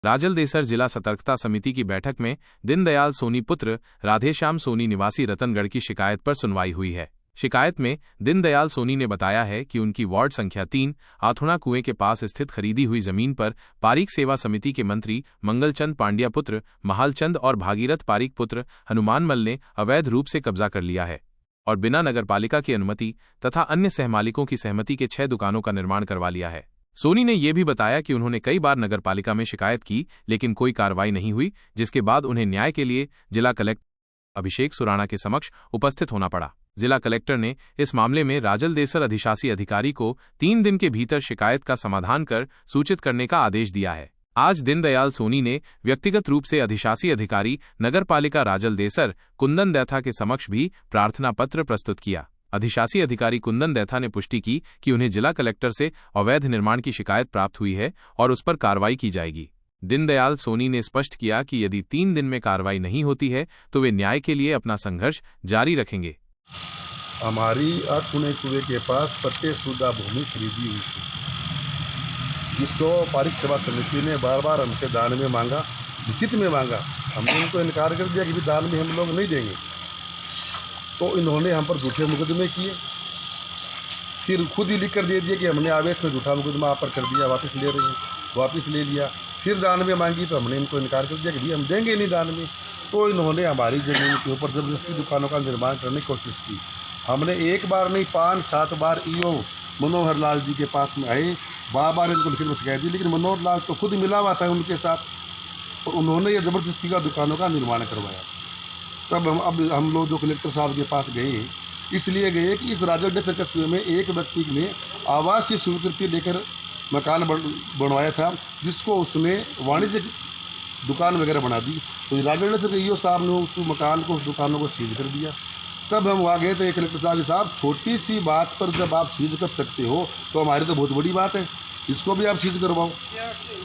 राजलदेसर जिला सतर्कता समिति की बैठक में दीनदयाल सोनी पुत्र राधेश्याम सोनी निवासी रतनगढ़ की शिकायत पर सुनवाई हुई है। शिकायत में दीनदयाल सोनी ने बताया है कि उनकी वार्ड संख्या 3 आथुणा कुएं के पास स्थित खरीदी हुई जमीन पर पारीक सेवा समिति के मंत्री मंगलचंद पांड्या पुत्र महालचंद और भागीरथ पारीक पुत्र हनुमानमल ने अवैध रूप से कब्जा कर लिया है और बिना नगरपालिका की अनुमति तथा अन्य सहमालिकों की सहमति के 6 दुकानों का निर्माण करवा लिया है। सोनी ने यह भी बताया कि उन्होंने कई बार नगरपालिका में शिकायत की लेकिन कोई कार्रवाई नहीं हुई, जिसके बाद उन्हें न्याय के लिए जिला कलेक्टर अभिषेक सुराणा के समक्ष उपस्थित होना पड़ा। जिला कलेक्टर ने इस मामले में राजलदेसर अधिशासी अधिकारी को 3 दिन के भीतर शिकायत का समाधान कर सूचित करने का आदेश दिया है। आज दीनदयाल सोनी ने व्यक्तिगत रूप से अधिशासी अधिकारी नगरपालिका राजलदेसर कुंदन दैथा के समक्ष भी प्रार्थना पत्र प्रस्तुत किया। अधिशासी अधिकारी कुंदन दैथा ने पुष्टि की कि उन्हें जिला कलेक्टर से अवैध निर्माण की शिकायत प्राप्त हुई है और उस पर कार्रवाई की जाएगी। दीनदयाल सोनी ने स्पष्ट किया कि यदि 3 दिन में कार्रवाई नहीं होती है तो वे न्याय के लिए अपना संघर्ष जारी रखेंगे। हमारी आठुणे कुएं के पास पट्टे शुदा भूमि खरीदी हुई थी, जिसको पारिक सेवा समिति ने बार बार हमसे दान में मांगा, लिखित में मांगा। हमने उनको इनकार कर दिया कि भी दान में हम लोग नहीं देंगे, तो इन्होंने हम पर झूठे मुकदमे किए। फिर खुद ही लिख कर दे दिया कि हमने आवेश में झूठा मुकदमा आप पर कर दिया, वापस ले रहे हैं, वापस ले लिया। फिर दान में मांगी तो हमने इनको इनकार कर दिया कि भाई हम देंगे नहीं दान में। तो इन्होंने हमारी ज़मीन के ऊपर ज़बरदस्ती दुकानों का निर्माण करने की कोशिश की। हमने एक बार नहीं 5-7 बार ईओ मनोहर लाल जी के पास में आए, बार बार इनको लिखित में शिकायत दी, लेकिन मनोहर लाल तो खुद मिला हुआ था उनके साथ और उन्होंने ये ज़बरदस्ती का दुकानों का निर्माण करवाया। तब हम लोग जो कलेक्टर साहब के पास गए, इसलिए गए कि इस राजलदेसर कस्बे में एक व्यक्ति ने आवास की स्वीकृति लेकर मकान बनवाया था, जिसको उसने वाणिज्यिक दुकान वगैरह बना दी। तो राजलदेसर ईओ साहब ने उस मकान को, उस दुकानों को सीज कर दिया। तब हम वहाँ गए थे कलेक्टर साहब छोटी सी बात पर जब आप सीज कर सकते हो तो हमारी तो बहुत बड़ी बात है, इसको भी आप सीज करवाओ।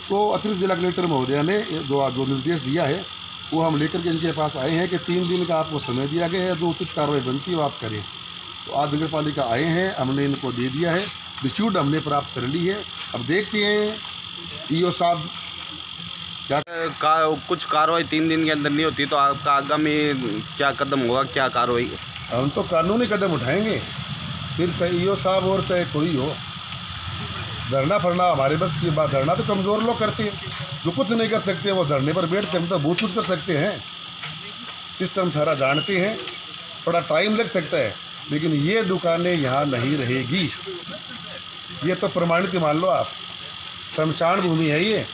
तो अतिरिक्त जिला कलेक्टर महोदया ने जो निर्देश दिया है वो हम लेकर के इनके पास आए हैं कि 3 दिन का आपको समय दिया गया है, जो उचित कार्रवाई बनती है वो आप करें। तो आज नगरपालिका आए हैं, हमने इनको दे दिया है, रिसीट हमने प्राप्त कर ली है। अब देखते हैं ईओ साहब क्या कुछ कार्रवाई 3 दिन के अंदर नहीं होती तो आपका आगामी क्या कदम होगा, क्या कार्रवाई? हम तो कानूनी कदम उठाएंगे, फिर चाहे ईओ साहब और चाहे कोई हो। धरना फरना हमारे बस की बात, धरना तो कमज़ोर लोग करते हैं, जो कुछ नहीं कर सकते वो धरने पर बैठते, हम तो बहुत कुछ कर सकते हैं। सिस्टम सारा जानते हैं, थोड़ा टाइम लग सकता है, लेकिन ये दुकानें यहाँ नहीं रहेगी, ये तो प्रमाणित मान लो आप। शमशान भूमि है ये,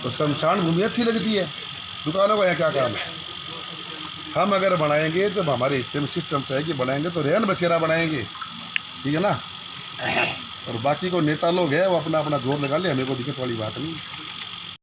तो शमशान भूमि अच्छी लगती है, दुकानों का यहाँ क्या काम है। हम अगर बनाएंगे तो हमारे हिस्से में सिस्टम से है कि बनाएंगे तो रेहन बसेरा बनाएंगे, ठीक है ना। और बाकी को नेता लोग हैं वो अपना अपना जोर लगा ले, हमें कोई दिक्कत वाली बात नहीं।